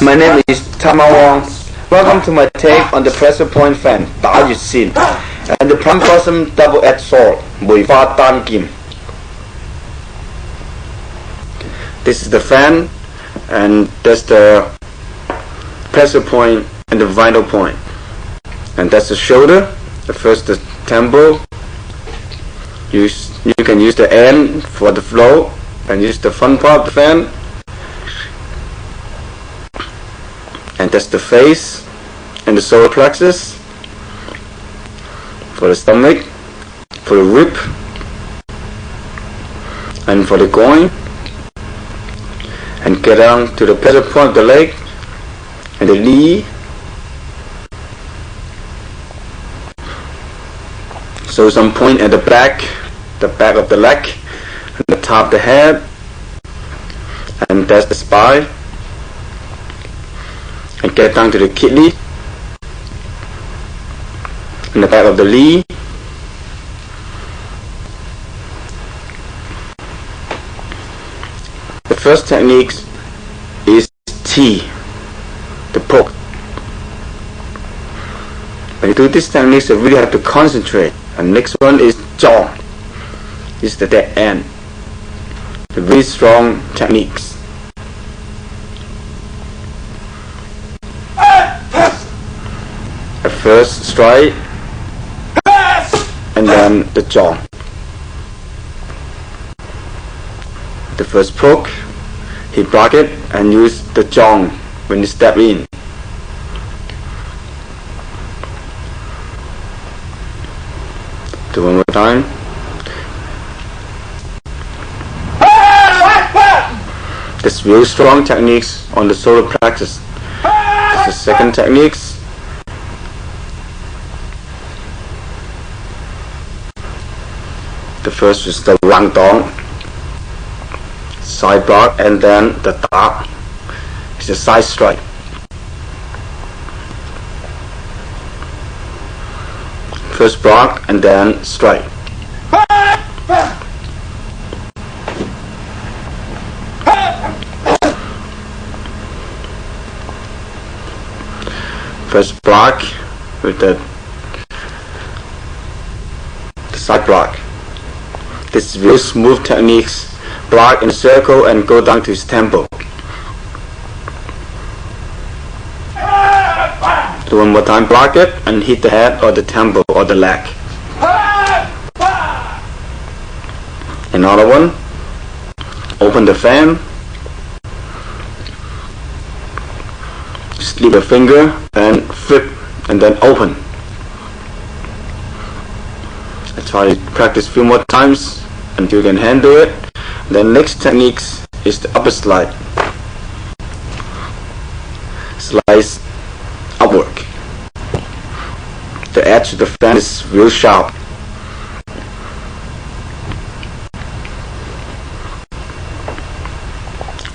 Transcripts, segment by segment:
My name is Tat Mau Wong. Welcome to my take on the pressure point fan, Đã Duyệt Xin, and the plum blossom double-edged sword, Bùi Pha Tan Kim. This is the fan, and that's the pressure point and the vital point. And that's the shoulder, the first the temple. You can use the end for the flow, and use the front part of the fan. And that's the face and the solar plexus for the stomach, for the rib, and for the groin. And get down to the pressure point of the leg and the knee. So some point at the back of the leg, and the top of the head, and that's the spine. And get down to the kidney and the back of the knee. The first technique is T, the poke. When you do this technique, you really have to concentrate. And next one is jaw. This is the dead end. The very strong techniques. First strike, and then the jaw. The first poke, he block it and use the jaw when he step in. Do one more time. This real strong techniques on the solar plexus. The second techniques. The first is the Wang Damou, side block, and then the Da is a side strike. First block and then strike. First block with the side block. This is real smooth techniques. Block in a circle and go down to his temple. Do one more time, block it and hit the head or the temple or the leg. Another one. Open the fan. Slip a finger and flip and then open. I try to practice a few more times until you can handle it. Then next technique is the upper slide. Slice upward. The edge of the fan is real sharp.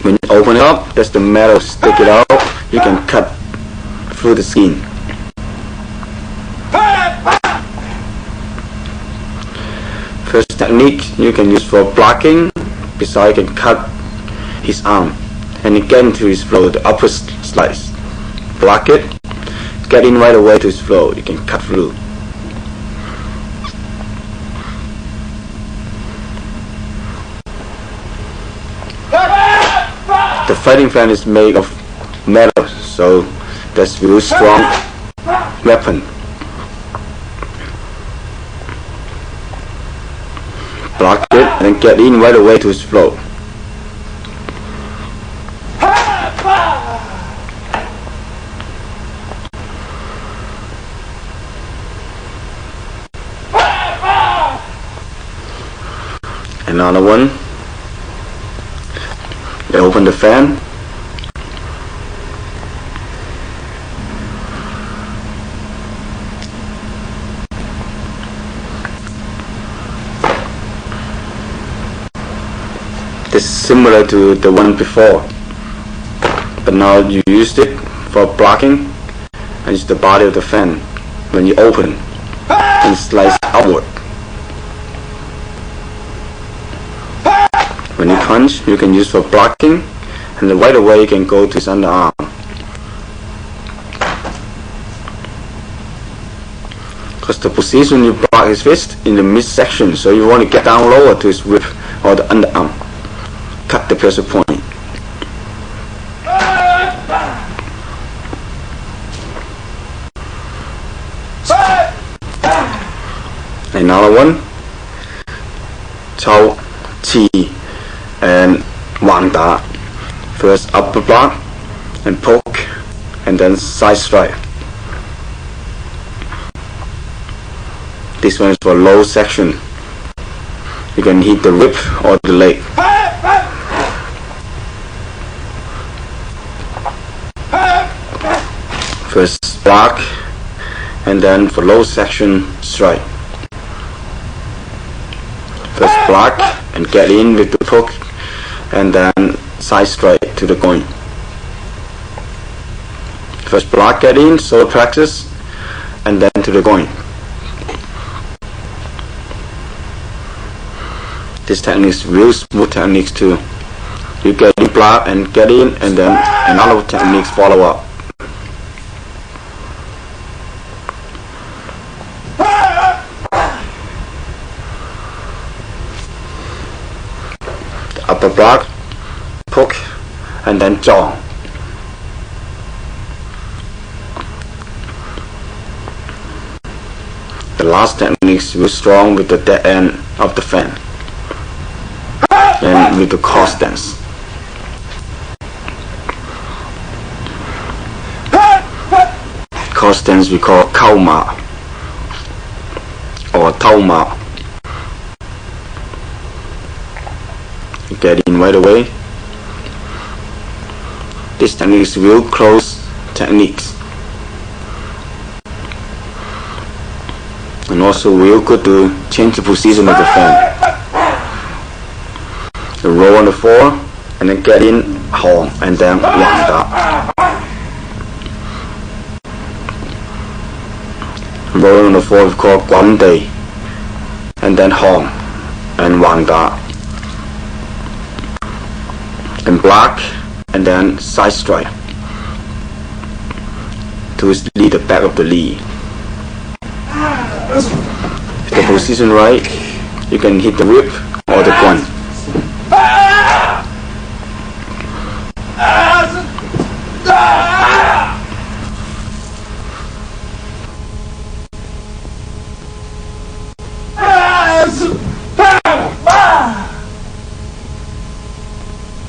When you open it up, there's the metal stick it out. You can cut through the skin. First technique you can use for blocking, besides you can cut his arm and you get into his flow, the upper slice. Block it, get in right away to his flow, you can cut through. The fighting fan is made of metal, so that's a real strong weapon. Block it and get in right away to his flow. Another one. You open the fan. This is similar to the one before, but now you used it for blocking and it's the body of the fan when you open and slice outward. punch you can use for blocking, and then right away you can go to his underarm. Because the position you block his fist in the midsection, so you want to get down lower to his rib or the underarm. Cut the pressure point. Another one, Choy, Chi, and Wang Da. First upper block and poke, and then side strike. This one is for low section. You can hit the rib or the leg. First block, and then for low section strike. First block and get in with the poke, and then side strike to the groin. First block, get in, solo practice, and then to the groin. This technique is real smooth techniques too. You get in block and get in, and then another techniques follow up. The upper block, poke, and then jaw. The last technique is real strong with the dead end of the fan and with the cross stance. Cross stance we call Khao Ma or Tao Ma. Get in right away. This technique is real close techniques, and also real good to change the position of the fan. You roll on the floor and then get in Hong and then Wang Da. Roll on the floor we call Guan Day, and then Hong and Wang Da. And block and then side strike to lead the back of the knee. If the position right, you can hit the rib or the groin.